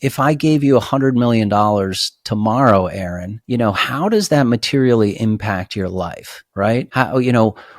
if I gave you $100 million tomorrow, Aaron, how does that materially impact your life, right? How,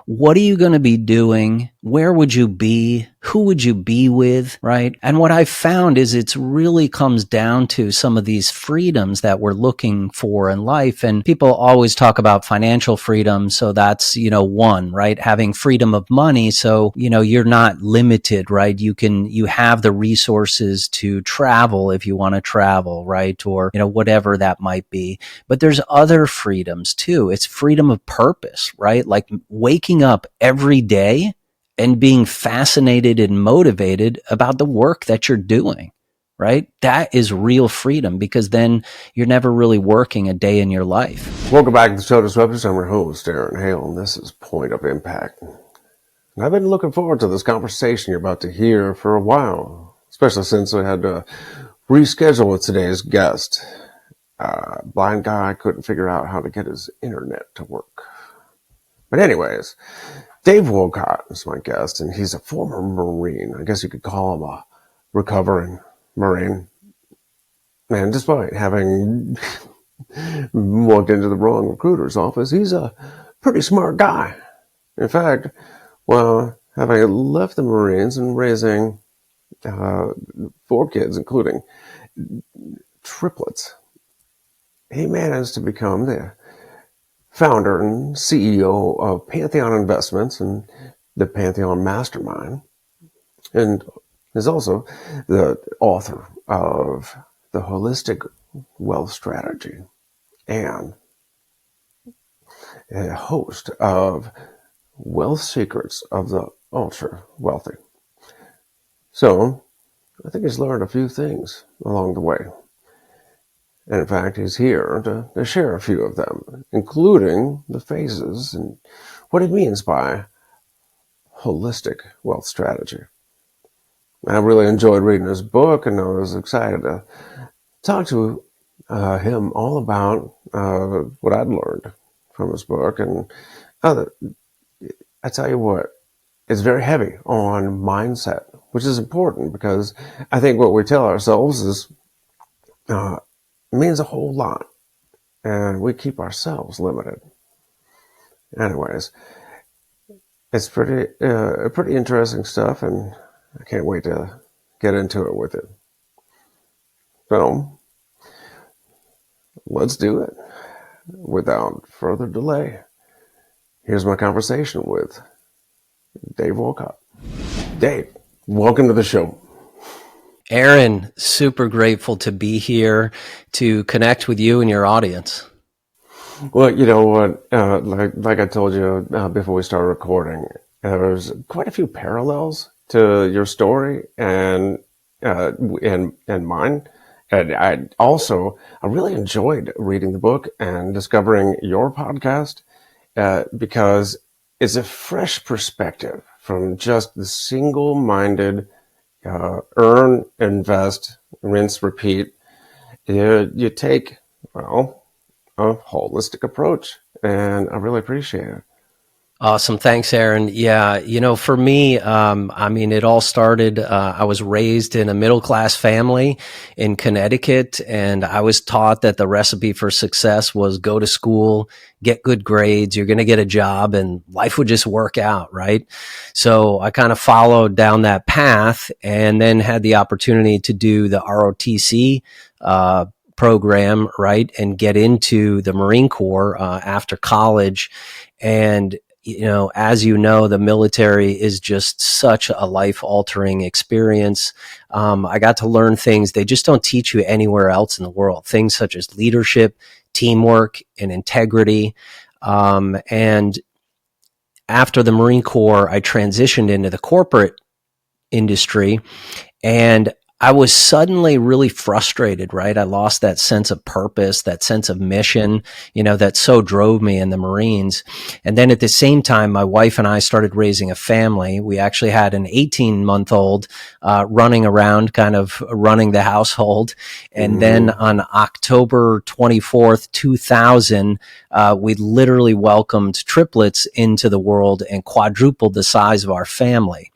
what are you going to be doing? Where would you be? Who would you be with, right? And what I've found is it really comes down to some of these freedoms that we're looking for in life. And people always talk about financial freedom. So that's, one, right? Having freedom of money. So, you're not limited, right? You have the resources to travel if you want to travel, right? Or, whatever that might be. But there's other freedoms too. It's freedom of purpose, right? Like waking up every day and being fascinated and motivated about the work that you're doing, right? That is real freedom, because then you're never really working a day in your life. Welcome back to the show, Disruptors. I'm your host, Aaron Hale, and this is Point of Impact. And I've been looking forward to this conversation you're about to hear for a while, especially since I had to reschedule with today's guest. Blind guy couldn't figure out how to get his internet to work. But anyways, Dave Wolcott is my guest, and he's a former Marine. I guess you could call him a recovering Marine. And despite having walked into the wrong recruiter's office, he's a pretty smart guy. In fact, having left the Marines and raising 4 kids, including triplets, he managed to become the founder and CEO of Pantheon Investments and the Pantheon Mastermind, and is also the author of The Holistic Wealth Strategy and a host of Wealth Secrets of the Ultra Wealthy. So I think he's learned a few things along the way. And in fact, he's here to share a few of them, including the phases and what he means by holistic wealth strategy. I really enjoyed reading his book, and I was excited to talk to him all about what I'd learned from his book. And I tell you what, it's very heavy on mindset, which is important, because I think what we tell ourselves is means a whole lot, and we keep ourselves limited. Anyways, it's pretty interesting stuff, and I can't wait to get into it with it. So let's do it. Without further delay, here's my conversation with Dave Wolcott. Dave, welcome to the show. Aaron, super grateful to be here to connect with you and your audience. Well, you know what, like I told you before we started recording, there's quite a few parallels to your story and mine. And I really enjoyed reading the book and discovering your podcast because it's a fresh perspective from just the single-minded earn, invest, rinse, repeat. You take, a holistic approach, and I really appreciate it. Awesome. Thanks, Aaron. Yeah. For me, it all started, I was raised in a middle-class family in Connecticut, and I was taught that the recipe for success was go to school, get good grades, you're going to get a job, and life would just work out, right? So I kind of followed down that path, and then had the opportunity to do the ROTC, program, right? And get into the Marine Corps, after college. And as the military is just such a life-altering experience. I got to learn things they just don't teach you anywhere else in the world. Things such as leadership, teamwork, and integrity. And after the Marine Corps, I transitioned into the corporate industry, and I was suddenly really frustrated, right? I lost that sense of purpose, that sense of mission, that so drove me in the Marines. And then at the same time, my wife and I started raising a family. We actually had an 18-month-old running around, kind of running the household. And then on October 24th, 2000, we literally welcomed triplets into the world and quadrupled the size of our family.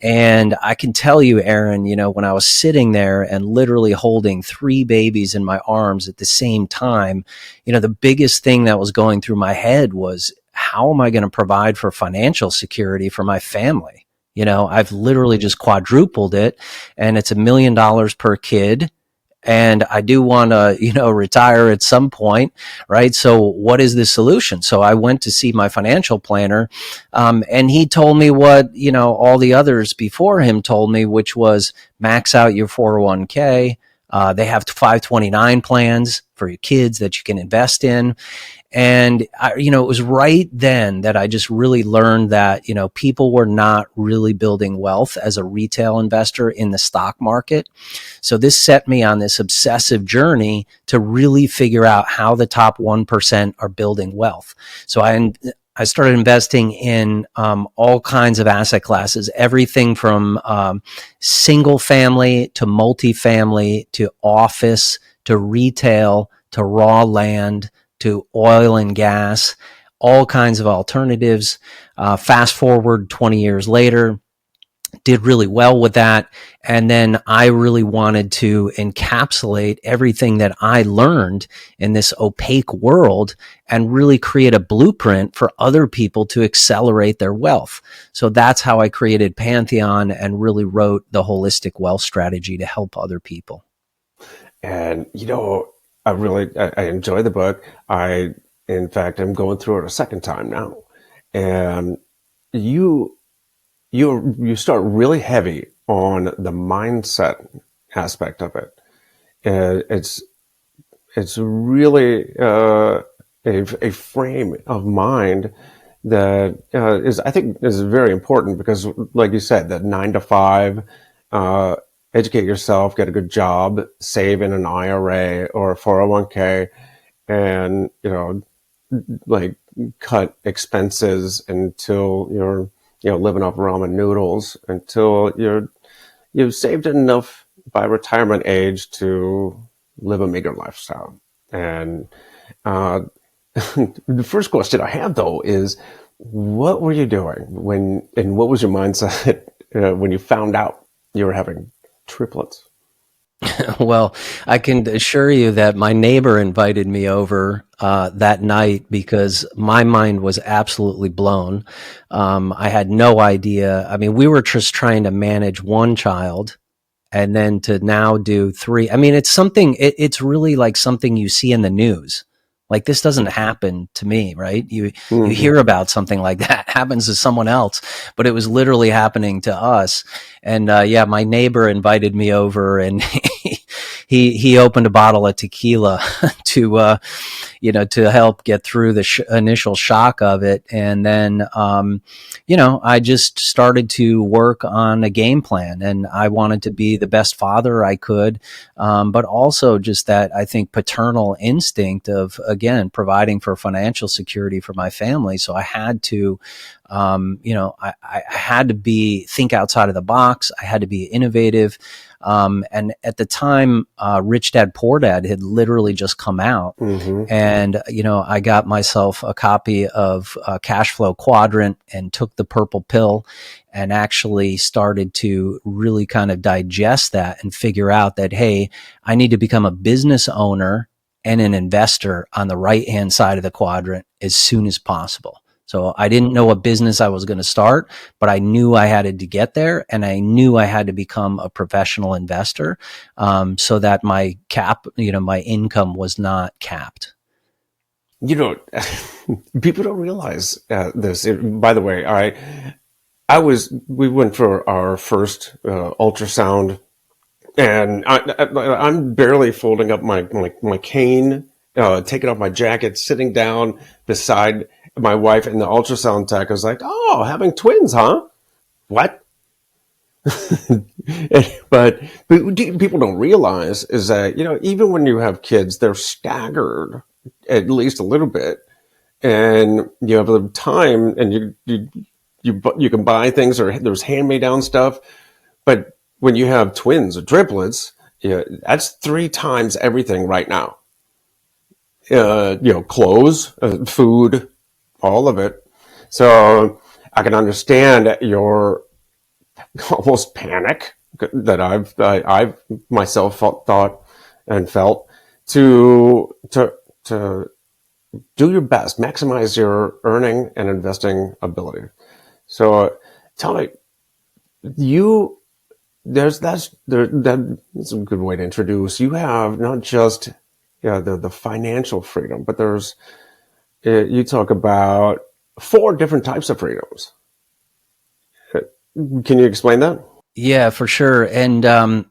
And I can tell you, Aaron, when I was sitting there and literally holding 3 babies in my arms at the same time, the biggest thing that was going through my head was, how am I going to provide for financial security for my family? I've literally just quadrupled it, and it's $1 million per kid. And I do want to, retire at some point, right? So what is the solution? So I went to see my financial planner, and he told me what, all the others before him told me, which was max out your 401k. They have 529 plans for your kids that you can invest in. And it was right then that I just really learned that, people were not really building wealth as a retail investor in the stock market. So this set me on this obsessive journey to really figure out how the top 1% are building wealth. So I started investing in all kinds of asset classes, everything from single family to multifamily to office to retail to raw land to oil and gas, all kinds of alternatives. Fast forward 20 years later, did really well with that. And then I really wanted to encapsulate everything that I learned in this opaque world and really create a blueprint for other people to accelerate their wealth. So that's how I created Pantheon and really wrote the holistic wealth strategy to help other people. And, I enjoy the book. In fact, I'm going through it a second time now. And you start really heavy on the mindset aspect of it. And it's really a frame of mind that I think is very important, because, like you said, that 9 to 5, educate yourself, get a good job, save in an IRA or a 401k, and, like, cut expenses until you're, living off ramen noodles, until you've saved enough by retirement age to live a meager lifestyle. And the first question I have, though, is, what were you doing and what was your mindset when you found out you were having triplets? Well, I can assure you that my neighbor invited me over that night because my mind was absolutely blown. I had no idea. I mean, we were just trying to manage one child, and then to now do 3. I mean, it's really like something you see in the news. Like, this doesn't happen to me, right? You hear about something like that happens to someone else, but it was literally happening to us. And my neighbor invited me over, and he opened a bottle of tequila to to help get through the initial shock of it. And then I just started to work on a game plan, and I wanted to be the best father I could, but also just that, I think, paternal instinct of, again, providing for financial security for my family. So I had to, I had to think outside of the box. I had to be innovative. And at the time, Rich Dad Poor Dad had literally just come out. And, I got myself a copy of Cash Flow Quadrant and took the purple pill and actually started to really kind of digest that and figure out that, hey, I need to become a business owner and an investor on the right-hand side of the quadrant as soon as possible. So I didn't know what business I was going to start, but I knew I had to get there, and I knew I had to become a professional investor, so that my my income was not capped. People don't realize this. By the way, we went for our first ultrasound, and I'm barely folding up my cane, taking off my jacket, sitting down beside my wife and the ultrasound tech. I was like, "Oh, having twins, huh? What?" But people don't realize is that, even when you have kids, they're staggered at least a little bit, and you have the time, and you can buy things, or there's hand-me-down stuff. But when you have twins or triplets, that's 3 times everything right now. Clothes, food, all of it. So I can understand your almost panic that I've myself thought and felt to do your best, maximize your earning and investing ability. So tell me, you that's a good way to introduce. You have not just the financial freedom, but there's you talk about four different types of freedoms. Can you explain that? Yeah, for sure. And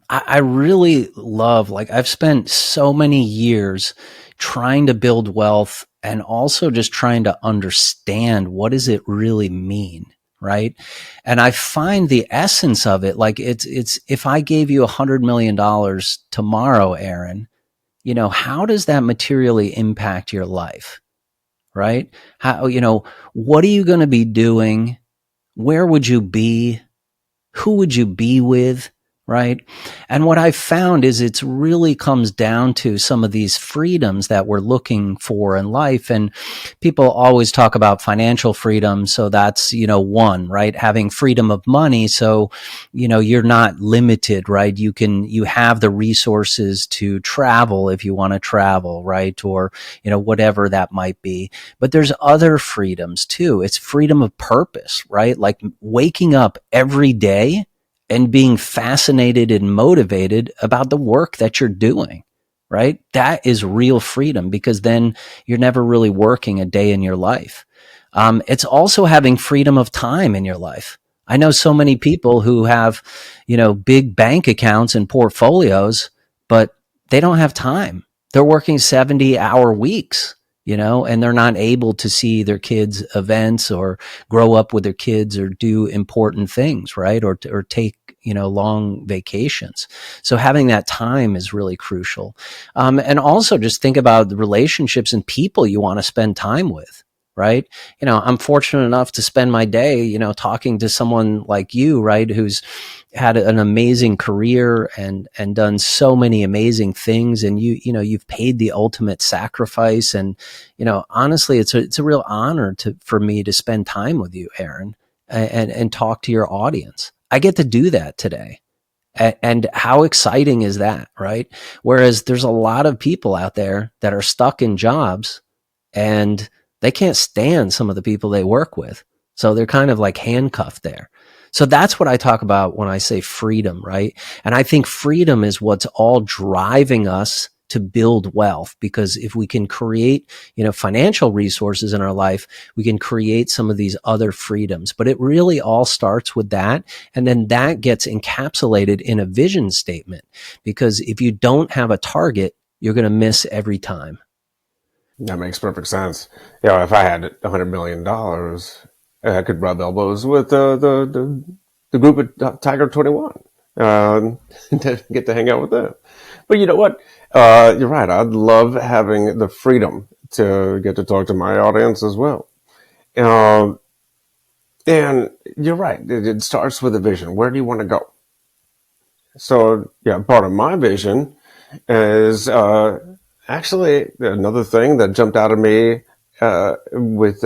I really love, like, I've spent so many years trying to build wealth and also just trying to understand what does it really mean, right? And I find the essence of it, like it's if I gave you $100 million tomorrow, Aaron, how does that materially impact your life, right? How, what are you going to be doing? Where would you be? Who would you be with? Right. And what I've found is it's really comes down to some of these freedoms that we're looking for in life. And people always talk about financial freedom. So that's, one, right? Having freedom of money. So, you're not limited, right? You have the resources to travel if you want to travel, right? Or, whatever that might be. But there's other freedoms too. It's freedom of purpose, right? Like waking up every day and being fascinated and motivated about the work that you're doing, right? That is real freedom, because then you're never really working a day in your life. It's also having freedom of time in your life. I know so many people who have, big bank accounts and portfolios, but they don't have time. They're working 70-hour weeks, and they're not able to see their kids' events or grow up with their kids or do important things, right? Or take, long vacations. So having that time is really crucial. And also just think about the relationships and people you want to spend time with, right? I'm fortunate enough to spend my day, talking to someone like you, right? Who's had an amazing career and done so many amazing things. And you've paid the ultimate sacrifice. And, honestly, it's a real honor for me to spend time with you, Aaron, and talk to your audience. I get to do that today. And how exciting is that, right? Whereas there's a lot of people out there that are stuck in jobs and they can't stand some of the people they work with. So they're kind of like handcuffed there. So that's what I talk about when I say freedom, right? And I think freedom is what's all driving us to build wealth, because if we can create, financial resources in our life, we can create some of these other freedoms. But it really all starts with that. And then that gets encapsulated in a vision statement, because if you don't have a target, you're going to miss every time. That makes perfect sense. If I had $100 million, I could rub elbows with the group at Tiger 21. To get to hang out with them. But you know what? You're right. I'd love having the freedom to get to talk to my audience as well. And you're right. It starts with a vision. Where do you want to go? So, part of my vision is actually another thing that jumped out of me with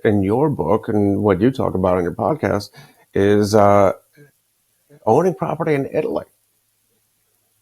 in your book and what you talk about in your podcast is owning property in Italy.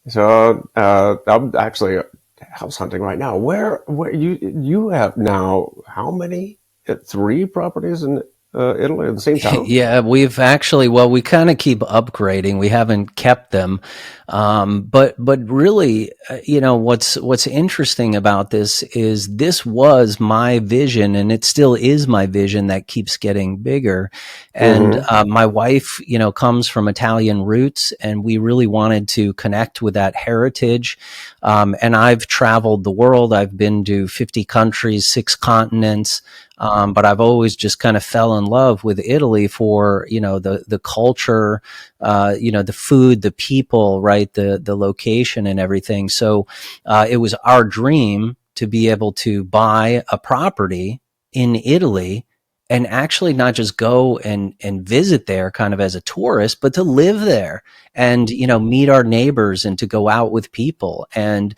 So I'm actually house hunting right now. Where you have now how many? Three properties in Italy at the same time? Yeah, we've actually, well, we kind of keep upgrading. We haven't kept them. But really, what's interesting about this is this was my vision, and it still is my vision that keeps getting bigger. And my wife, comes from Italian roots, and we really wanted to connect with that heritage. And I've traveled the world. I've been to 50 countries, 6 continents. But I've always just kind of fell in love with Italy for, the culture, the food, the people, right? The location and everything. So, it was our dream to be able to buy a property in Italy and actually not just go and visit there kind of as a tourist, but to live there and, meet our neighbors and to go out with people. And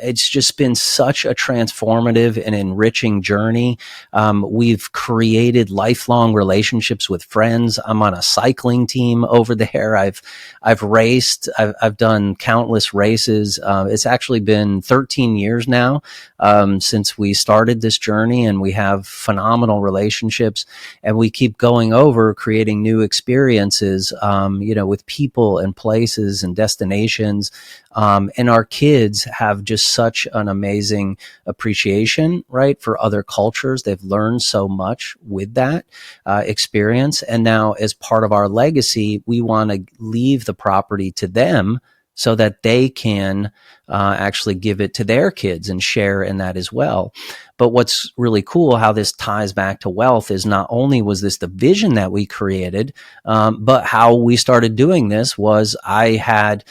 it's just been such a transformative and enriching journey. We've created lifelong relationships with friends. I'm on a cycling team over there. I've raced. I've done countless races. It's actually been 13 years now since we started this journey, and we have phenomenal relationships, and we keep going over creating new experiences, with people and places and destinations. And our kids have just such an amazing appreciation, right, for other cultures. They've learned so much with that experience. And now, as part of our legacy, we want to leave the property to them so that they can actually give it to their kids and share in that as well. But what's really cool, how this ties back to wealth, is not only was this the vision that we created, but how we started doing this was I had,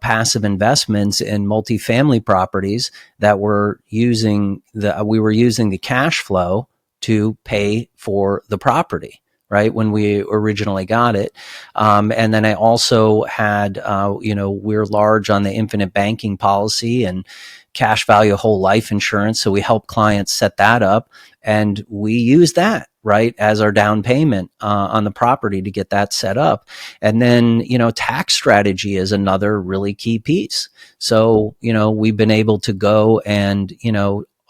passive investments in multifamily properties that were we were using the cash flow to pay for the property, right, when we originally got it. And then I also had, we're large on the infinite banking policy and cash value whole life insurance. So we help clients set that up, and we use that, right, as our down payment on the property to get that set up. And then, tax strategy is another really key piece. So, we've been able to go and,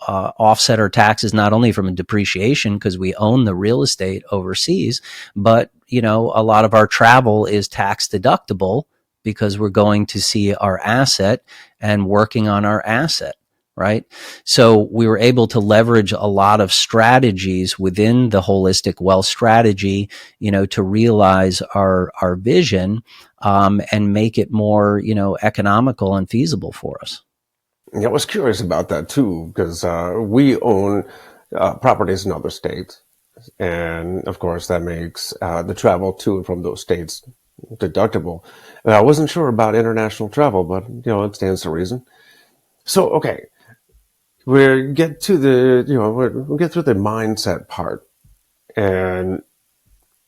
offset our taxes not only from a depreciation because we own the real estate overseas, but a lot of our travel is tax deductible because we're going to see our asset and working on our asset, right? So we were able to leverage a lot of strategies within the holistic wealth strategy, to realize our vision and make it more, economical and feasible for us. Yeah, I was curious about that too, because we own properties in other states. And of course, that makes the travel to and from those states deductible. And I wasn't sure about international travel, but it stands to reason. So, okay, we get to we'll get through the mindset part, and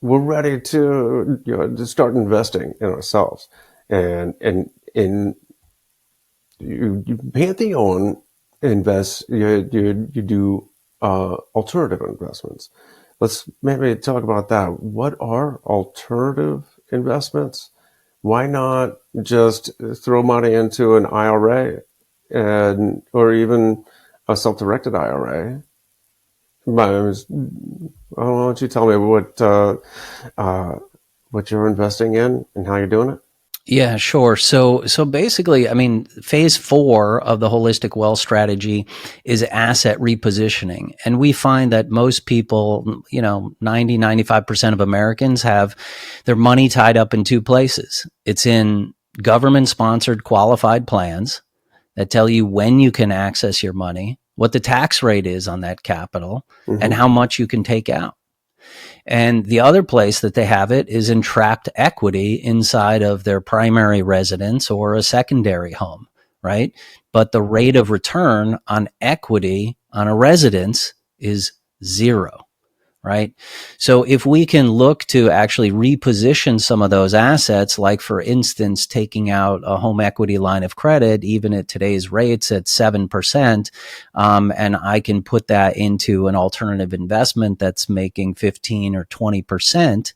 we're ready to start investing in ourselves. And in Pantheon invests, you do alternative investments. Let's maybe talk about that. What are alternative investments? Why not just throw money into an IRA or even a self-directed IRA? Why don't you tell me what you're investing in and how you're doing it? Yeah, sure. So basically, phase 4 of the holistic wealth strategy is asset repositioning. And we find that most people, 95% of Americans have their money tied up in two places. It's in government sponsored qualified plans that tell you when you can access your money, what the tax rate is on that capital, and how much you can take out. And the other place that they have it is in trapped equity inside of their primary residence or a secondary home, right? But the rate of return on equity on a residence is 0, right? So if we can look to actually reposition some of those assets, like for instance, taking out a home equity line of credit, even at today's rates at 7%, and I can put that into an alternative investment that's making 15 or 20%,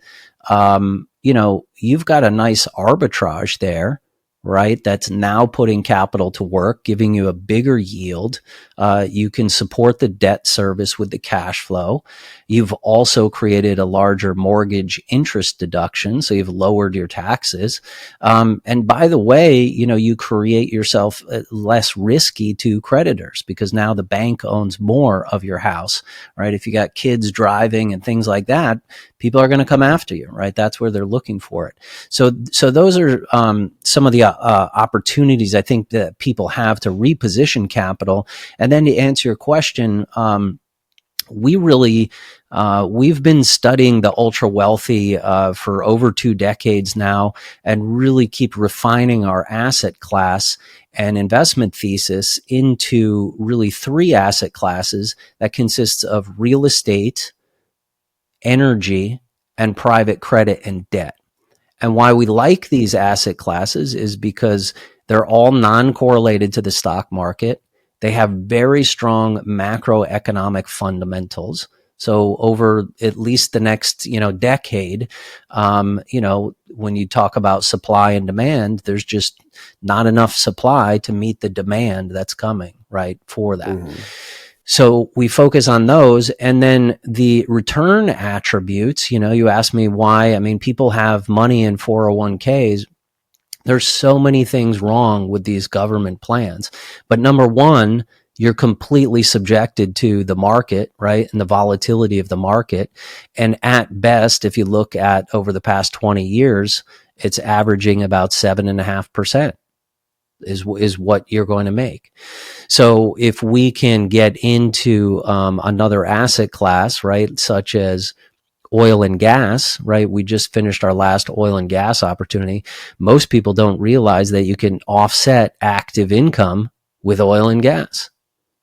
you've got a nice arbitrage there, right? That's now putting capital to work, giving you a bigger yield. You can support the debt service with the cash flow. You've also created a larger mortgage interest deduction, so you've lowered your taxes. And by the way, you create yourself less risky to creditors because now the bank owns more of your house, right? If you got kids driving and things like that, people are going to come after you, right? That's where they're looking for it. So those are some of the opportunities I think that people have to reposition capital. And then to answer your question, we've been studying the ultra wealthy for over 2 decades now, and really keep refining our asset class and investment thesis into really 3 asset classes that consists of real estate, energy, and private credit and debt. And why we like these asset classes is because they're all non-correlated to the stock market. They have very strong macroeconomic fundamentals. So over at least the next, decade, when you talk about supply and demand, there's just not enough supply to meet the demand that's coming, right, for that. Mm-hmm. So we focus on those. And then the return attributes, you asked me why. I mean, people have money in 401ks. There's so many things wrong with these government plans. But number one, you're completely subjected to the market, right? And the volatility of the market. And at best, if you look at over the past 20 years, it's averaging about 7.5%. Is what you're going to make. So if we can get into another asset class, right, such as oil and gas, right? We just finished our last oil and gas opportunity. Most people don't realize that you can offset active income with oil and gas,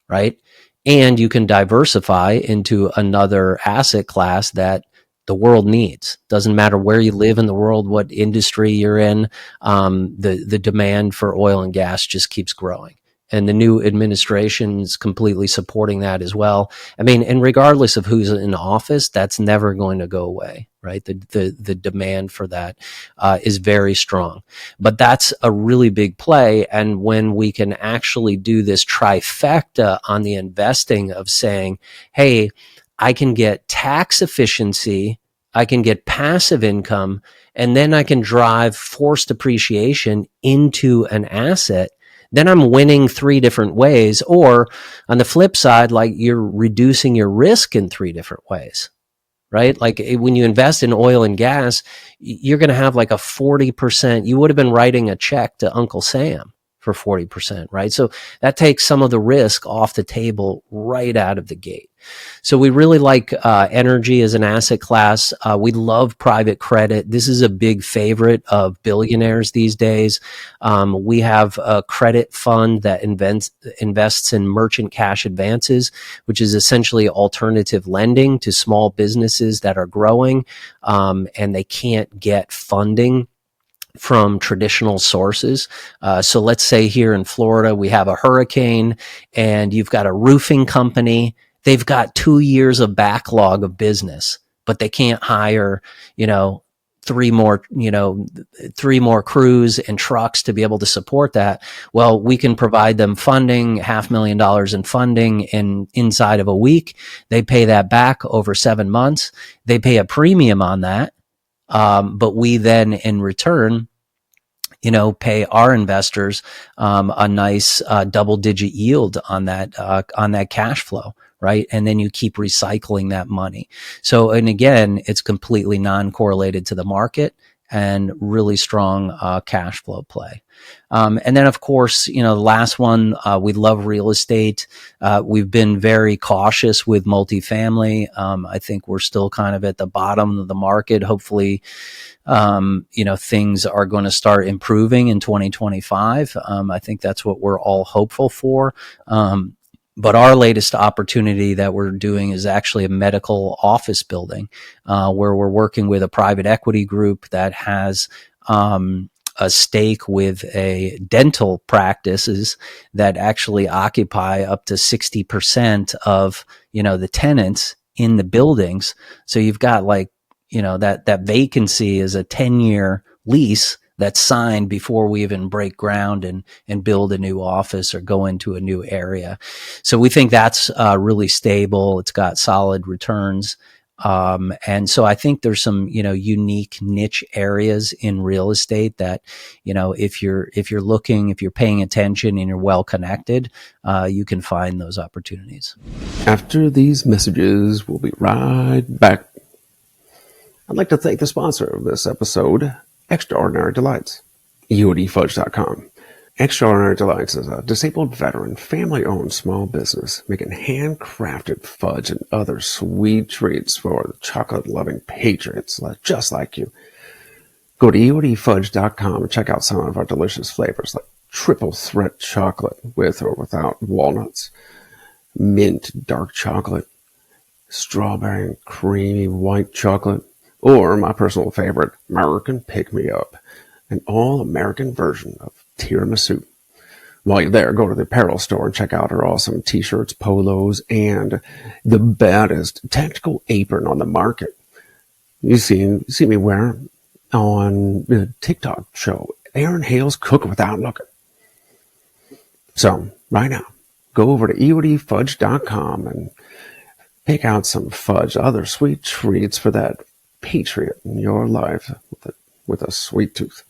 right? And you can diversify into another asset class that the world needs. Doesn't matter where you live in the world, what industry you're in, the demand for oil and gas just keeps growing. And the new administration is completely supporting that as well. I mean, and regardless of who's in office, that's never going to go away, right? The demand for that is very strong. But that's a really big play. And when we can actually do this trifecta on the investing of saying, hey, I can get tax efficiency, I can get passive income, and then I can drive forced appreciation into an asset, then I'm winning three different ways. Or on the flip side, like you're reducing your risk in three different ways, right? Like when you invest in oil and gas, you're going to have like a 40%. You would have been writing a check to Uncle Sam for 40%, right? So that takes some of the risk off the table right out of the gate. So we really like energy as an asset class. We love private credit. This is a big favorite of billionaires these days. We have a credit fund that invests in merchant cash advances, which is essentially alternative lending to small businesses that are growing and they can't get funding from traditional sources. So let's say here in Florida, we have a hurricane and you've got a roofing company. They've got 2 years of backlog of business, but they can't hire, three more crews and trucks to be able to support that. Well, we can provide them funding, $500,000 in funding inside of a week. They pay that back over 7 months. They pay a premium on that. But we then in return, pay our investors a nice double-digit yield on that cash flow, right? And then you keep recycling that money. So, and again, it's completely non-correlated to the market and really strong cash flow play. And then, of course, the last one, we love real estate. We've been very cautious with multifamily. I think we're still kind of at the bottom of the market. Hopefully, things are going to start improving in 2025. I think that's what we're all hopeful for. But our latest opportunity that we're doing is actually a medical office building, where we're working with a private equity group that has a stake with a dental practices that actually occupy up to 60% of, the tenants in the buildings. So you've got that vacancy is a 10-year lease that's signed before we even break ground and build a new office or go into a new area. So we think that's really stable. It's got solid returns. And so I think there's some, unique niche areas in real estate that, if you're paying attention and you're well connected, you can find those opportunities. After these messages, we'll be right back. I'd like to thank the sponsor of this episode, Extraordinary Delights, UODFudge.com. Extraordinary Delights is a disabled veteran, family-owned small business making handcrafted fudge and other sweet treats for the chocolate-loving patriots just like you. Go to UODFudge.com and check out some of our delicious flavors like triple threat chocolate with or without walnuts, mint dark chocolate, strawberry and creamy white chocolate, or my personal favorite, American Pick-Me-Up, an all-American version of tiramisu. While you're there, go to the apparel store and check out our awesome t-shirts, polos, and the baddest tactical apron on the market. You see me wear on the TikTok show, Aaron Hale's Cook Without Looking. So, right now, go over to eodfudge.com and pick out some fudge, other sweet treats for that patriot in your life with a sweet tooth.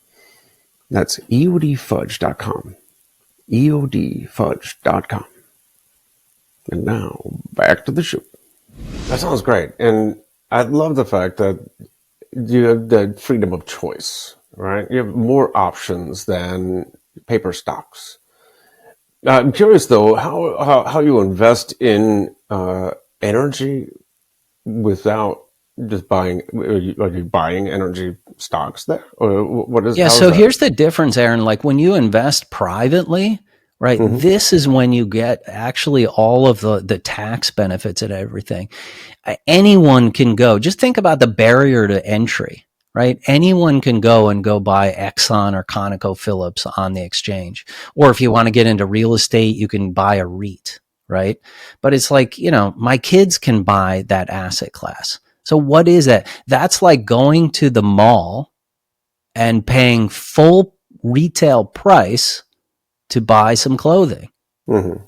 That's eodfudge.com. eodfudge.com. And now, back to the show. That sounds great. And I love the fact that you have the freedom of choice, right? You have more options than paper stocks. I'm curious, though, how you invest in energy without just buying. Are you buying energy stocks there, or what is? Yeah. So here's the difference, Aaron. Like when you invest privately, right? Mm-hmm. This is when you get actually all of the tax benefits and everything. Anyone can go. Just think about the barrier to entry, right? Anyone can go buy Exxon or ConocoPhillips on the exchange. Or if you want to get into real estate, you can buy a REIT, right? But it's like, my kids can buy that asset class. So what is that? That's like going to the mall and paying full retail price to buy some clothing. Mm-hmm.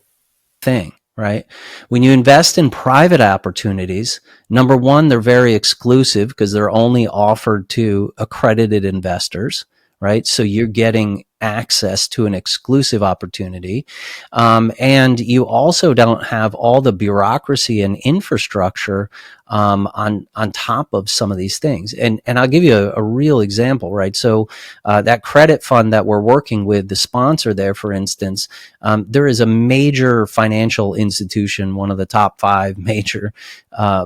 Thing. Right? When you invest in private opportunities, number one, they're very exclusive because they're only offered to accredited investors, right? So you're getting access to an exclusive opportunity. And you also don't have all the bureaucracy and infrastructure on top of some of these things. And I'll give you a real example, right? So that credit fund that we're working with, the sponsor there, for instance, there is a major financial institution, one of the top 5 major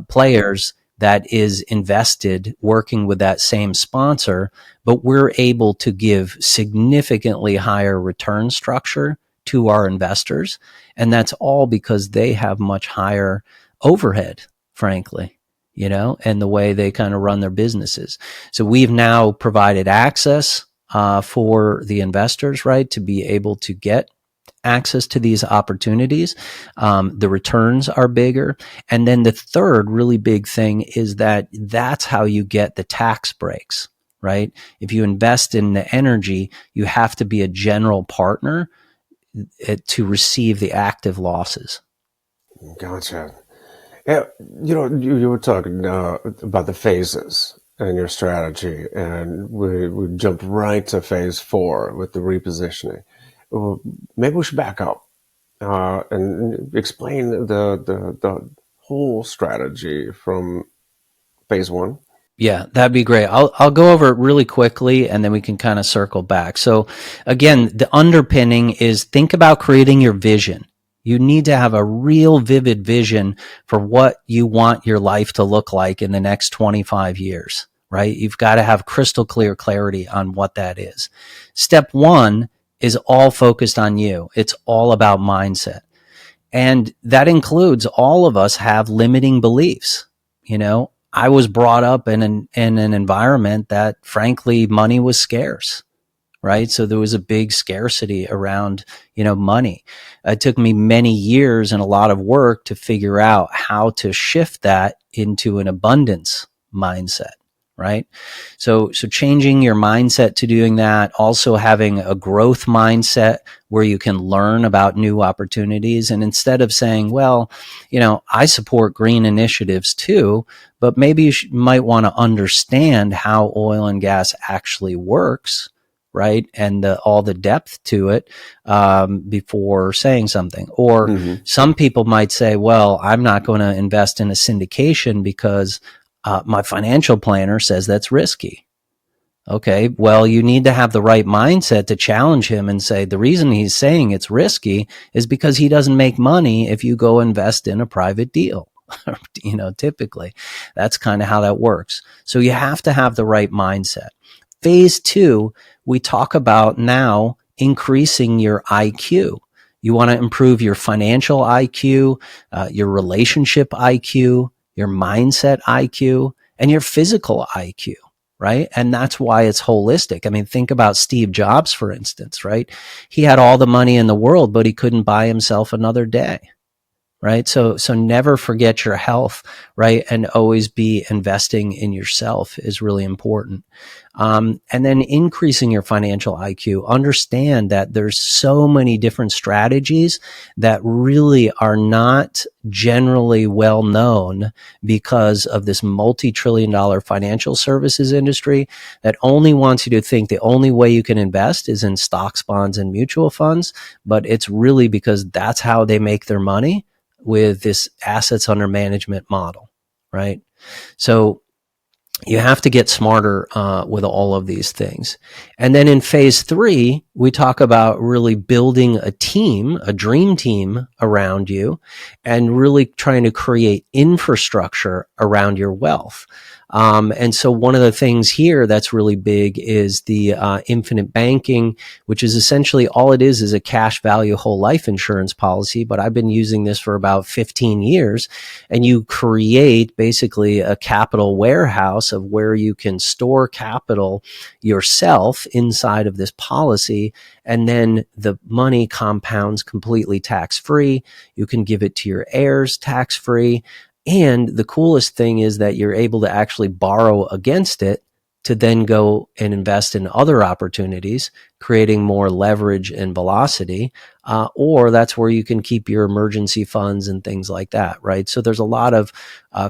players that is invested working with that same sponsor, but we're able to give significantly higher return structure to our investors. And that's all because they have much higher overhead, frankly, and the way they kind of run their businesses. So we've now provided access for the investors, right, to be able to get access to these opportunities. The returns are bigger. And then the third really big thing is that's how you get the tax breaks, right? If you invest in the energy, you have to be a general partner to receive the active losses. Gotcha. Yeah, you were talking about the phases in your strategy, and we jumped right to phase 4 with the repositioning. Maybe we should back up and explain the whole strategy from phase 1. Yeah, that'd be great. I'll go over it really quickly and then we can kind of circle back. So again, the underpinning is think about creating your vision. You need to have a real vivid vision for what you want your life to look like in the next 25 years, right? You've got to have crystal clear clarity on what that is. Step 1 is all focused on you. It's all about mindset. And that includes all of us have limiting beliefs. I was brought up in an environment that frankly money was scarce, right? So there was a big scarcity around, money. It took me many years and a lot of work to figure out how to shift that into an abundance mindset. Right. So changing your mindset to doing that, also having a growth mindset where you can learn about new opportunities. And instead of saying, well, I support green initiatives too, but maybe you might want to understand how oil and gas actually works. Right. And all the depth to it before saying something. Or some people might say, well, I'm not going to invest in a syndication because my financial planner says that's risky. Okay, well, you need to have the right mindset to challenge him and say the reason he's saying it's risky is because he doesn't make money if you go invest in a private deal. Typically, that's kind of how that works. So you have to have the right mindset. Phase 2, we talk about now increasing your IQ. You want to improve your financial IQ, your relationship IQ, your mindset IQ, and your physical IQ, right? And that's why it's holistic. I mean, think about Steve Jobs, for instance, right? He had all the money in the world, but he couldn't buy himself another day. Right. So never forget your health, right? And always be investing in yourself is really important. And then increasing your financial IQ, understand that there's so many different strategies that really are not generally well known because of this multi-trillion-dollar financial services industry that only wants you to think the only way you can invest is in stocks, bonds, and mutual funds. But it's really because that's how they make their money with this assets under management model, right? So you have to get smarter with all of these things. And then in phase 3, we talk about really building a team, a dream team around you, and really trying to create infrastructure around your wealth. And so one of the things here that's really big is the infinite banking, which is essentially all it is a cash value whole life insurance policy. But I've been using this for about 15 years. And you create basically a capital warehouse of where you can store capital yourself inside of this policy. And then the money compounds completely tax-free. You can give it to your heirs tax-free. And the coolest thing is that you're able to actually borrow against it to then go and invest in other opportunities, creating more leverage and velocity. Or that's where you can keep your emergency funds and things like that, right? So there's a lot of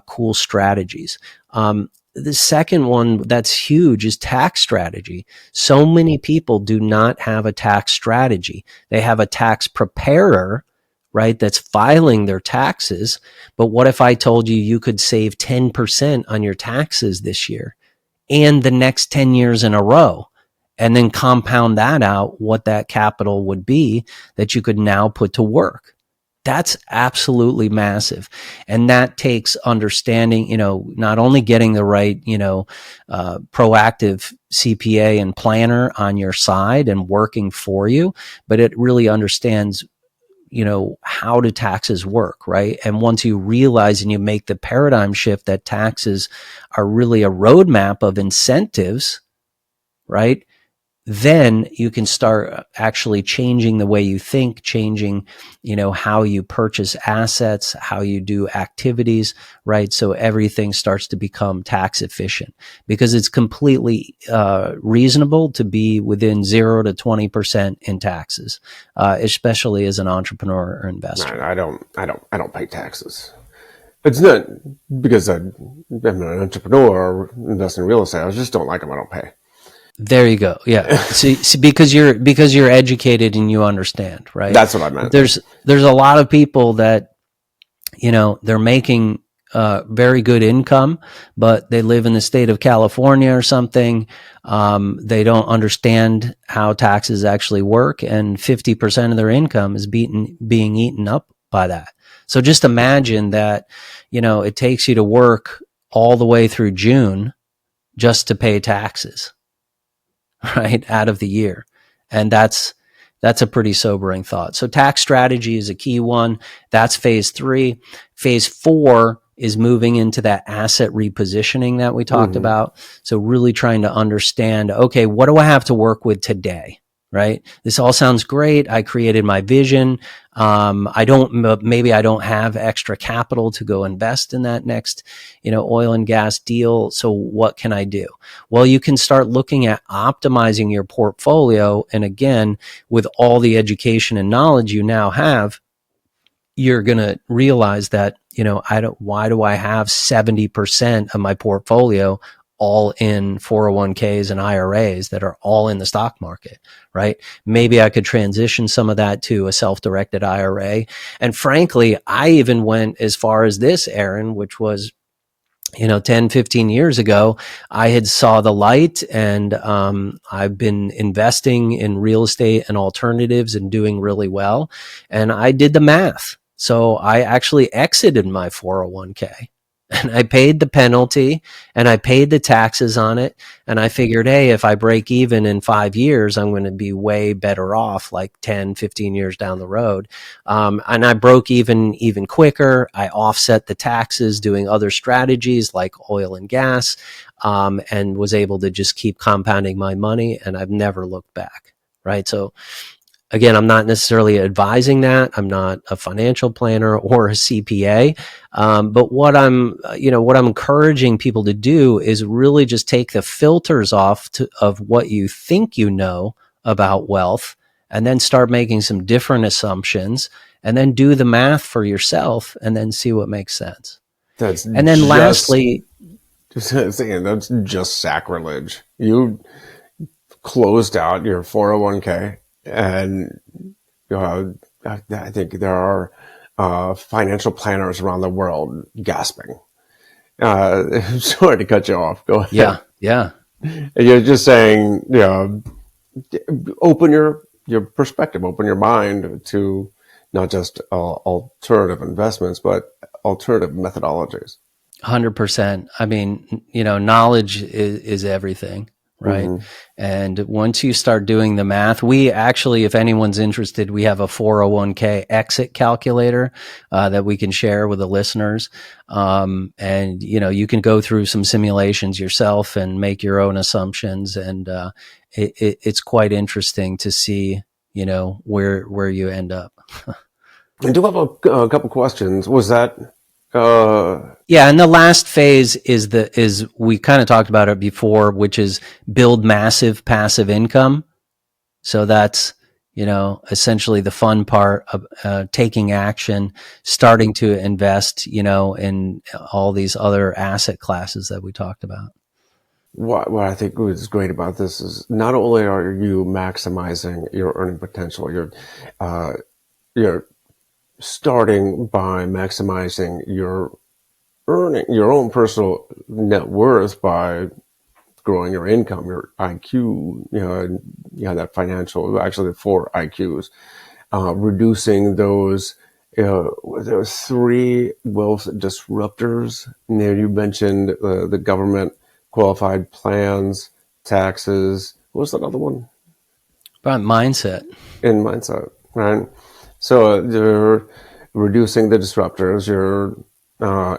cool strategies. The second one that's huge is tax strategy. So many people do not have a tax strategy. They have a tax preparer, right, that's filing their taxes. But what if I told you you could save 10% on your taxes this year and the next 10 years in a row, and then compound that out, what that capital would be that you could now put to work? That's absolutely massive. And that takes understanding, not only getting the right, proactive CPA and planner on your side and working for you, but it really understands how do taxes work, right? And once you realize and you make the paradigm shift that taxes are really a roadmap of incentives, right? Then you can start actually changing the way you think, changing, how you purchase assets, how you do activities, right? So everything starts to become tax efficient because it's completely reasonable to be within 0 to 20% in taxes, especially as an entrepreneur or investor. I don't pay taxes. It's not because I'm an entrepreneur or invest in real estate. I just don't like them. I don't pay. There you go. Yeah. See, because you're educated and you understand, right? That's what I meant. There's a lot of people that, they're making very good income, but they live in the state of California or something. They don't understand how taxes actually work, and 50% of their income is being eaten up by that. So just imagine that, it takes you to work all the way through June just to pay taxes, right, out of the year. And that's a pretty sobering thought. So tax strategy is a key one. That's phase 3. Phase 4 is moving into that asset repositioning that we talked about. So really trying to understand, okay, what do I have to work with today? Right? This all sounds great. I created my vision. Maybe I don't have extra capital to go invest in that next, oil and gas deal. So what can I do? Well, you can start looking at optimizing your portfolio. And again, with all the education and knowledge you now have, you're going to realize that, why do I have 70% of my portfolio all in 401ks and IRAs that are all in the stock market, right? Maybe I could transition some of that to a self-directed IRA. And frankly, I even went as far as this, Aaron, which was, 10, 15 years ago. I had saw the light, and I've been investing in real estate and alternatives and doing really well. And I did the math. So I actually exited my 401k. and I paid the penalty and I paid the taxes on it. And I figured, hey, if I break even in 5 years, I'm going to be way better off like 10, 15 years down the road. And I broke even quicker. I offset the taxes doing other strategies like oil and gas, and was able to just keep compounding my money. And I've never looked back. Right. So again, I'm not necessarily advising that. I'm not a financial planner or a CPA. But what I'm encouraging people to do is really just take the filters off of what you think you know about wealth, and then start making some different assumptions, and then do the math for yourself, and then see what makes sense. That's And then just, lastly, just saying, that's just sacrilege. You closed out your 401k, and I think there are financial planners around the world gasping. Sorry to cut you off. Go yeah, ahead. yeah. And you're just saying, open your perspective, open your mind to not just alternative investments, but alternative methodologies. 100%. I mean, knowledge is everything, right? Mm-hmm. And once you start doing the math, we actually, if anyone's interested, we have a 401k exit calculator that we can share with the listeners. And, you can go through some simulations yourself and make your own assumptions. And it's quite interesting to see, where you end up. I do have a couple questions. Was that Yeah, and the last phase is we kind of talked about it before, which is build massive passive income. So that's essentially the fun part of taking action, starting to invest, in all these other asset classes that we talked about. what I think was great about this is not only are you maximizing your earning potential, you're starting by maximizing your your own personal net worth by growing your income, your IQ, and you have that financial, actually the four IQs, reducing those, there are three wealth disruptors. You mentioned the government qualified plans, taxes. What was that other one? About mindset. In mindset, right? So you're reducing the disruptors, you're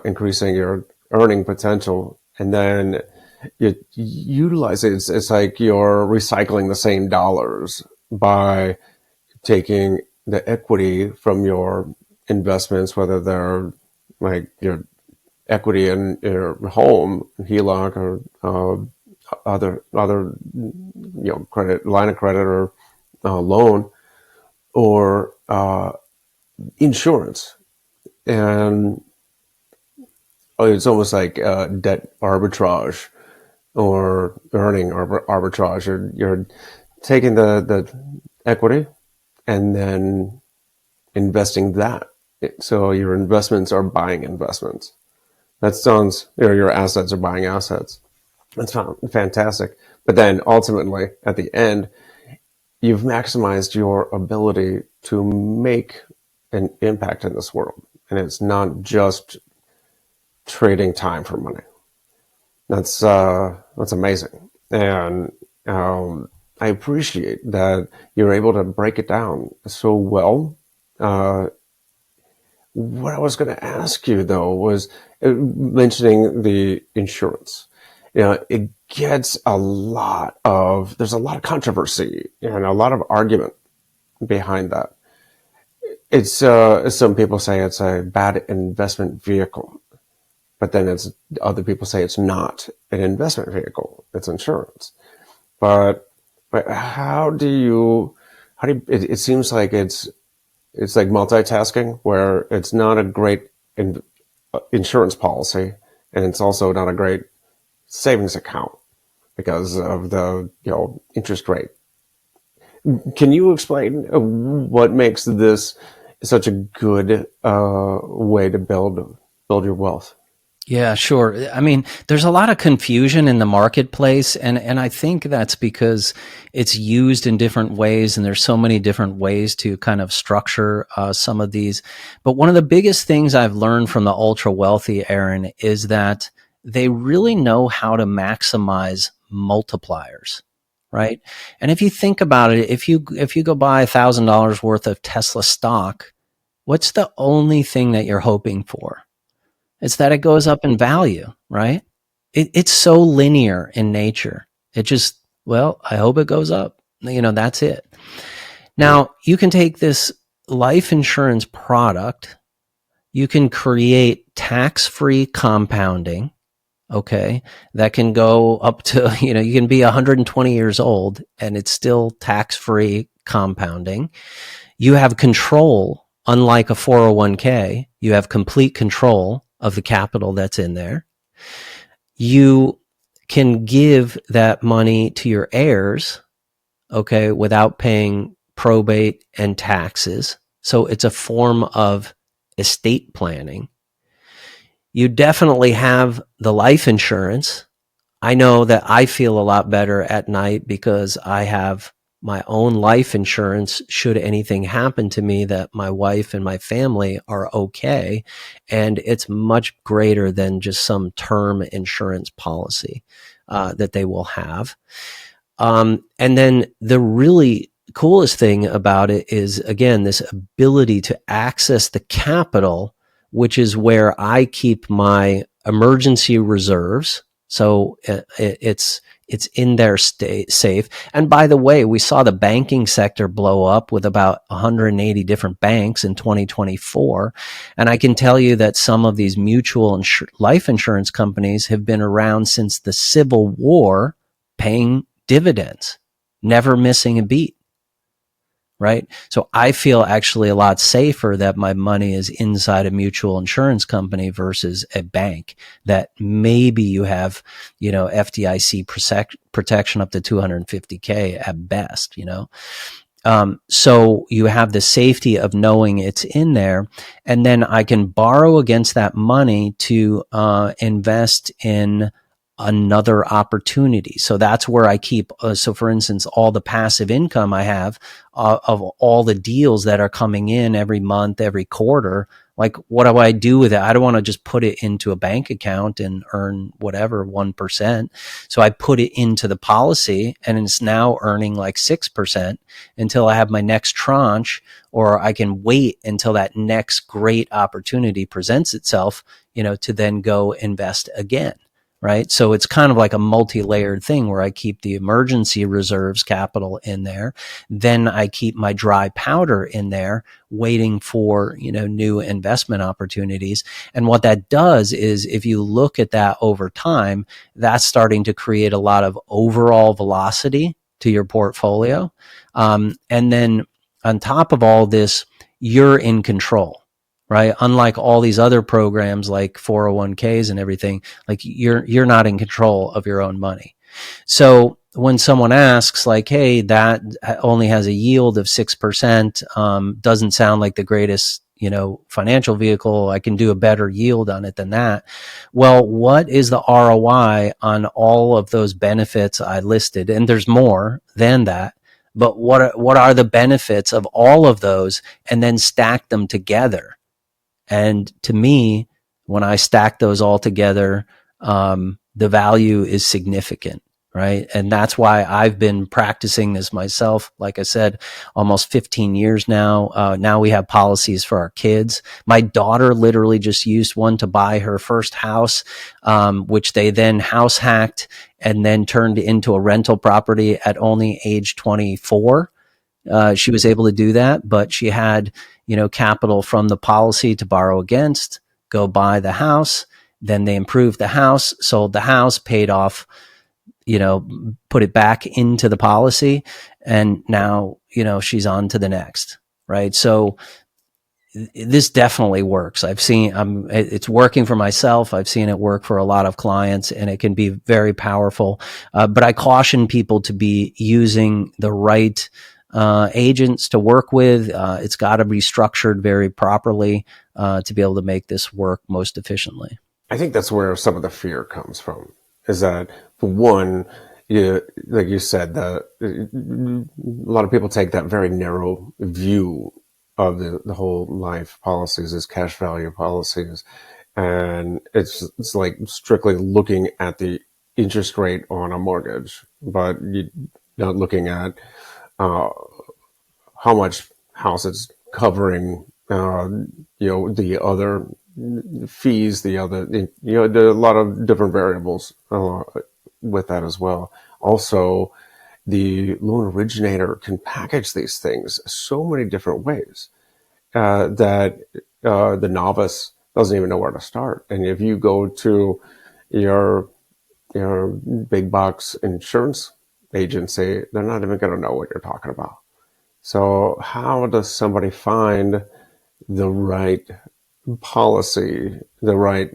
increasing your earning potential, and then you utilize it. It's like you're recycling the same dollars by taking the equity from your investments, whether they're like your equity in your home, HELOC, or other credit, line of credit, or loan, or insurance. And it's almost like debt arbitrage or earning arbitrage. You're taking the equity and then investing that. So your investments are buying investments. That sounds, your assets are buying assets. That's fantastic. But then ultimately, at the end, you've maximized your ability to make an impact in this world. And it's not just trading time for money. That's amazing. And I appreciate that you're able to break it down so well. What I was going to ask you, though, was mentioning the insurance. It gets there's a lot of controversy and a lot of argument behind that. It's some people say it's a bad investment vehicle, but then other people say it's not an investment vehicle; it's insurance. But it seems like it's like multitasking, where it's not a great insurance policy, and it's also not a great savings account because of the interest rate. Can you explain what makes this such a good way to build your wealth? Yeah, sure. I mean, there's a lot of confusion in the marketplace, and I think that's because it's used in different ways, and there's so many different ways to kind of structure some of these. But one of the biggest things I've learned from the ultra wealthy, Aaron, is that they really know how to maximize multipliers, right? And if you think about it, if you go buy $1,000 worth of Tesla stock, what's the only thing that you're hoping for? It's that it goes up in value, right? It's so linear in nature. It just, well, I hope it goes up. That's it. Now, you can take this life insurance product, you can create tax-free compounding, okay, that can go up to, you can be 120 years old and it's still tax-free compounding. You have control, unlike a 401k, you have complete control of the capital that's in there. You can give that money to your heirs, okay, without paying probate and taxes. So it's a form of estate planning. You definitely have the life insurance. I know that I feel a lot better at night because I have my own life insurance should anything happen to me, that my wife and my family are okay. And it's much greater than just some term insurance policy that they will have. And then the really coolest thing about it is, again, this ability to access the capital, which is where I keep my emergency reserves. So it's in their safe. And by the way, we saw the banking sector blow up with about 180 different banks in 2024. And I can tell you that some of these mutual life insurance companies have been around since the Civil War, paying dividends, never missing a beat. Right? So I feel actually a lot safer that my money is inside a mutual insurance company versus a bank that maybe you have, FDIC protection up to 250K at best, So you have the safety of knowing it's in there. And then I can borrow against that money to invest in another opportunity. So that's where I keep, so for instance, all the passive income I have of all the deals that are coming in every month, every quarter, like what do I do with it? I don't want to just put it into a bank account and earn whatever, 1%. So I put it into the policy and it's now earning like 6% until I have my next tranche, or I can wait until that next great opportunity presents itself, to then go invest again. Right. So it's kind of like a multi-layered thing where I keep the emergency reserves capital in there. Then I keep my dry powder in there waiting for, new investment opportunities. And what that does is, if you look at that over time, that's starting to create a lot of overall velocity to your portfolio. And then on top of all this, you're in control. Right? Unlike all these other programs like 401ks and everything, like you're not in control of your own money. So when someone asks like, hey, that only has a yield of 6%, doesn't sound like the greatest, financial vehicle. I can do a better yield on it than that. Well, what is the ROI on all of those benefits I listed? And there's more than that. But what are the benefits of all of those, and then stack them together? And to me, when I stack those all together, the value is significant, right? And that's why I've been practicing this myself. Like I said, almost 15 years now. Now we have policies for our kids. My daughter literally just used one to buy her first house, which they then house hacked and then turned into a rental property at only age 24. She was able to do that, but she had, capital from the policy to borrow against, go buy the house. Then they improved the house, sold the house, paid off, put it back into the policy. And now, she's on to the next, right? So this definitely works. I've seen, it's working for myself. I've seen it work for a lot of clients, and it can be very powerful. But I caution people to be using the right agents to work with. It's got to be structured very properly to be able to make this work most efficiently. I think that's where some of the fear comes from. Is that, for one, you, like you said, a lot of people take that very narrow view of the whole life policies as cash value policies, and it's like strictly looking at the interest rate on a mortgage, but you're not looking at uh, how much house it's covering, the other fees, there are a lot of different variables with that as well. Also, the loan originator can package these things so many different ways that the novice doesn't even know where to start. And if you go to your big box insurance agency, they're not even going to know what you're talking about. So how does somebody find the right policy, the right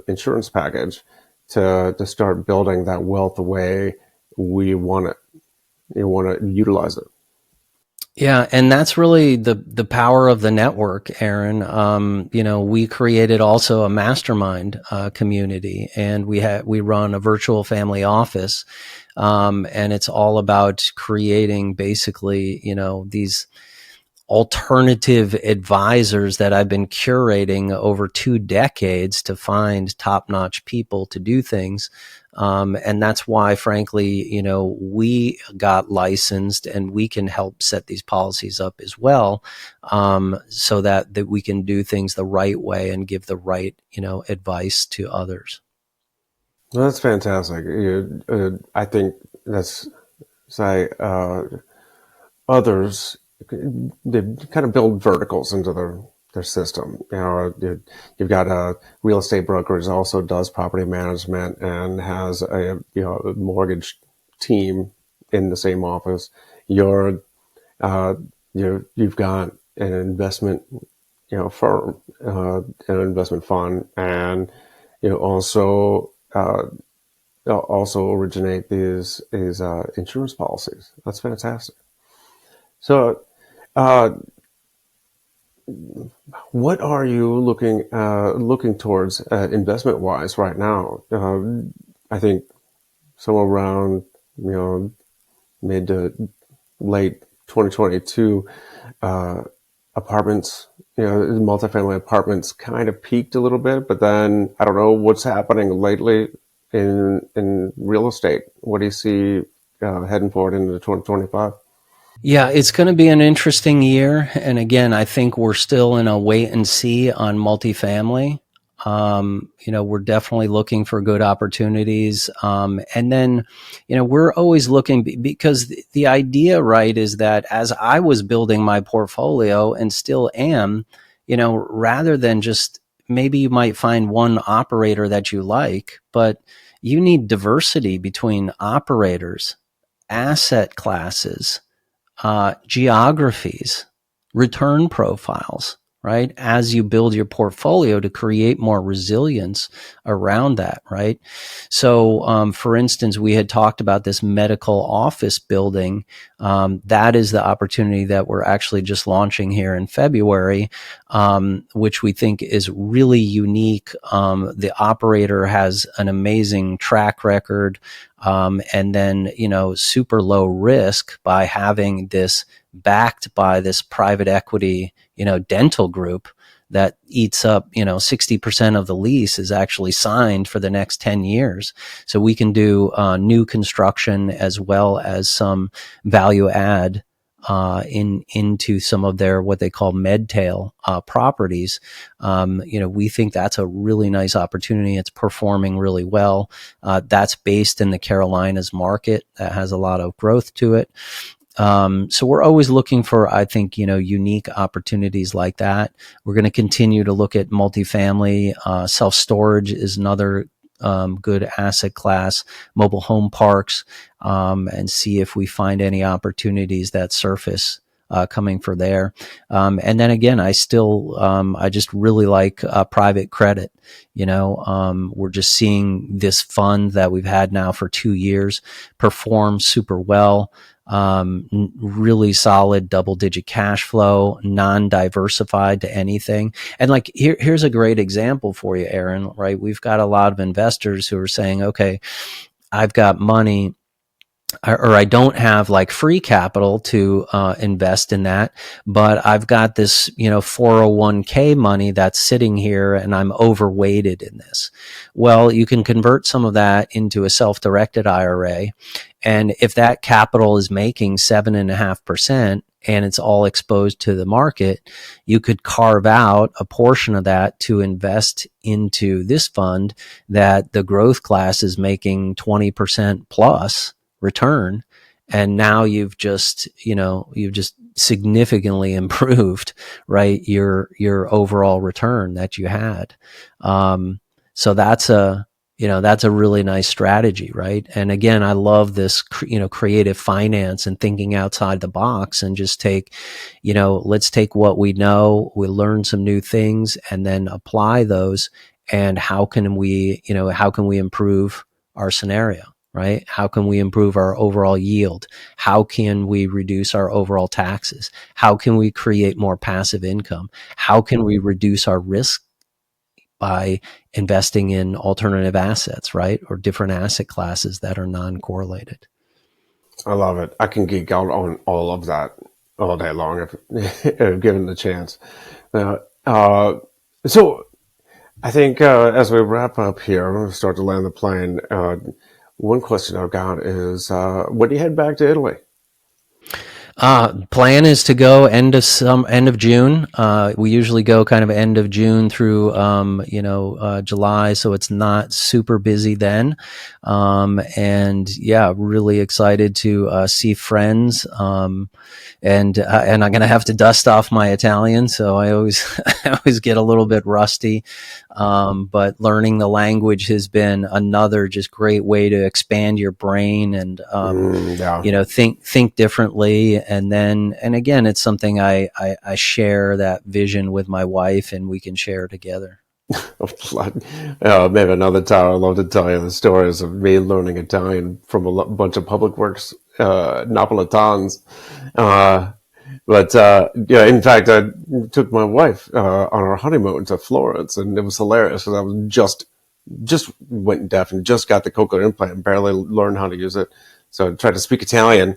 insurance package to start building that wealth the way we want it? You want to utilize it. Yeah, and that's really the power of the network, Aaron. We created also a mastermind community, and we run a virtual family office, and it's all about creating basically, these alternative advisors that I've been curating over 2 decades to find top-notch people to do things. And that's why, frankly, we got licensed and we can help set these policies up as well, so that we can do things the right way and give the right, advice to others. Well, that's fantastic. I think that's say others, they kind of build verticals into their system. You've got a real estate broker who also does property management and has a mortgage team in the same office. You've got an investment firm, an investment fund, and also originate these insurance policies. That's fantastic. So, uh, what are you looking towards investment wise right now? I think somewhere around mid to late 2022, apartments, multifamily apartments kind of peaked a little bit, but then I don't know what's happening lately in real estate. What do you see heading forward into 2025? Yeah, it's going to be an interesting year. And again, I think we're still in a wait and see on multifamily. We're definitely looking for good opportunities. And then, we're always looking because the idea, right, is that as I was building my portfolio and still am, rather than just maybe you might find one operator that you like, but you need diversity between operators, asset classes, geographies, return profiles, right? As you build your portfolio to create more resilience around that, right? So, for instance, we had talked about this medical office building. That is the opportunity that we're actually just launching here in February, which we think is really unique. The operator has an amazing track record. And then, super low risk by having this backed by this private equity, dental group that eats up, 60% of the lease is actually signed for the next 10 years. So we can do new construction as well as some value add into some of their what they call medtail properties. We think that's a really nice opportunity. It's performing really well. That's based in the Carolinas market that has a lot of growth to it. So we're always looking for, I think, unique opportunities like that. We're going to continue to look at multifamily. Self-storage is another good asset class, mobile home parks, and see if we find any opportunities that surface coming for there. And then again, I just really like private credit. We're just seeing this fund that we've had now for 2 years perform super well. Really solid double-digit cash flow, non-diversified to anything. And like here's a great example for you, Aaron. Right, we've got a lot of investors who are saying, "Okay, I've got money." Or I don't have like free capital to invest in that, but I've got this 401k money that's sitting here and I'm overweighted in this. Well, you can convert some of that into a self-directed IRA, and if that capital is making 7.5% and it's all exposed to the market, you could carve out a portion of that to invest into this fund that the growth class is making 20% plus return, and now you've just significantly improved, right, your overall return that you had. So that's a really nice strategy, right? And again, I love this creative finance and thinking outside the box, and just let's take what we know, we learn some new things, and then apply those. And how can we improve our scenario? Right? How can we improve our overall yield? How can we reduce our overall taxes? How can we create more passive income? How can we reduce our risk by investing in alternative assets, right? Or different asset classes that are non-correlated. I love it. I can geek out on all of that all day long if given the chance. So I think as we wrap up here, I'm going to start to land the plane. One question I've got is, when do you head back to Italy? Plan is to go end of June. We usually go kind of end of June through, July. So it's not super busy then. And yeah, really excited to, see friends. And I'm going to have to dust off my Italian. So I always get a little bit rusty. But learning the language has been another just great way to expand your brain and, think differently. And again, it's something I share that vision with my wife, and we can share together. Maybe another time I'd love to tell you the stories of me learning Italian from a bunch of public works Napolitans. In fact, I took my wife on our honeymoon to Florence, and it was hilarious because I was just went deaf and just got the cochlear implant and barely learned how to use it. So I tried to speak Italian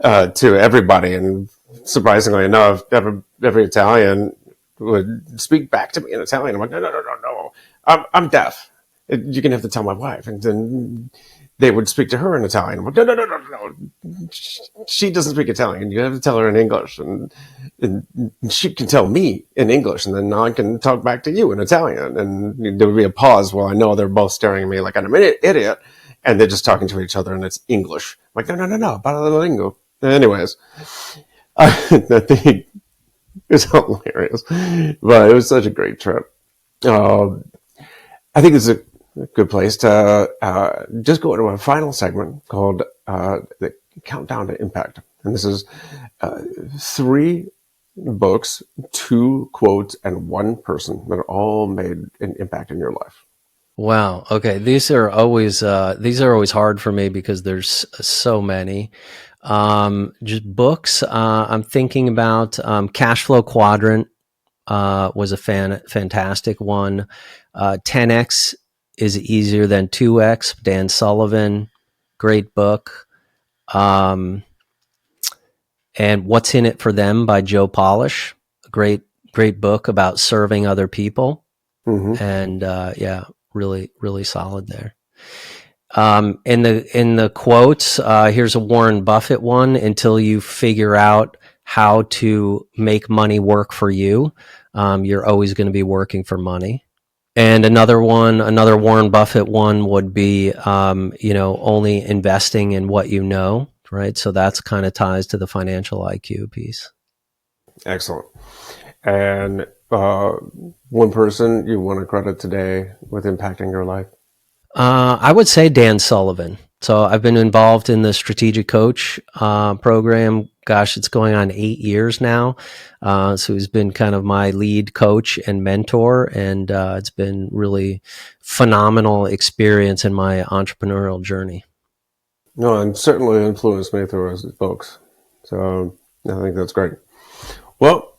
to everybody, and surprisingly enough, every Italian would speak back to me in Italian. I'm like, no, I'm deaf. You're gonna have to tell my wife. And then they would speak to her in Italian. I'm like, no. She doesn't speak Italian. You have to tell her in English, and she can tell me in English, and then I can talk back to you in Italian. And there would be a pause while I know they're both staring at me like I'm an idiot, and they're just talking to each other, and it's English. I'm like, no, parla la lingua. Anyways, that thing is hilarious, but it was such a great trip. I think this is a good place to just go into a final segment called the Countdown to Impact. And this is 3 books, 2 quotes, and 1 person that all made an impact in your life. Wow. Okay. These are always hard for me because there's so many. Just books. I'm thinking about Cash Flow Quadrant was a fantastic one. 10X is easier than 2X. Dan Sullivan, great book. And What's in It for Them by Joe Polish, great book about serving other people. Mm-hmm. And really, really solid there. In the quotes, here's a Warren Buffett one: until you figure out how to make money work for you, you're always going to be working for money. And another Warren Buffett one would be, only investing in what you know, right? So that's kind of ties to the financial IQ piece. Excellent. And one person you want to credit today with impacting your life? I would say Dan Sullivan. So I've been involved in the Strategic Coach program gosh, it's going on 8 years now. So he's been kind of my lead coach and mentor, and it's been really phenomenal experience in my entrepreneurial journey. No, and certainly influenced me through his books. So I think that's great. Well,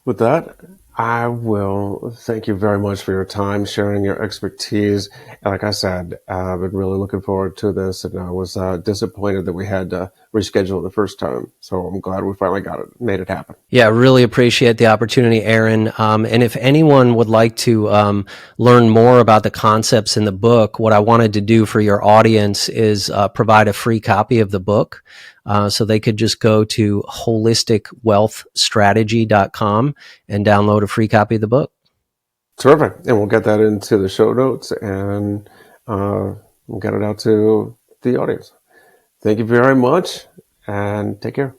with that, I will thank you very much for your time, sharing your expertise. And like I said, I've been really looking forward to this, and I was disappointed that we had to reschedule it the first time. So I'm glad we finally made it happen. Yeah, really appreciate the opportunity, Aaron. And if anyone would like to learn more about the concepts in the book, what I wanted to do for your audience is provide a free copy of the book. So they could just go to holisticwealthstrategy.com and download a free copy of the book. Terrific. And we'll get that into the show notes, and we'll get it out to the audience. Thank you very much, and take care.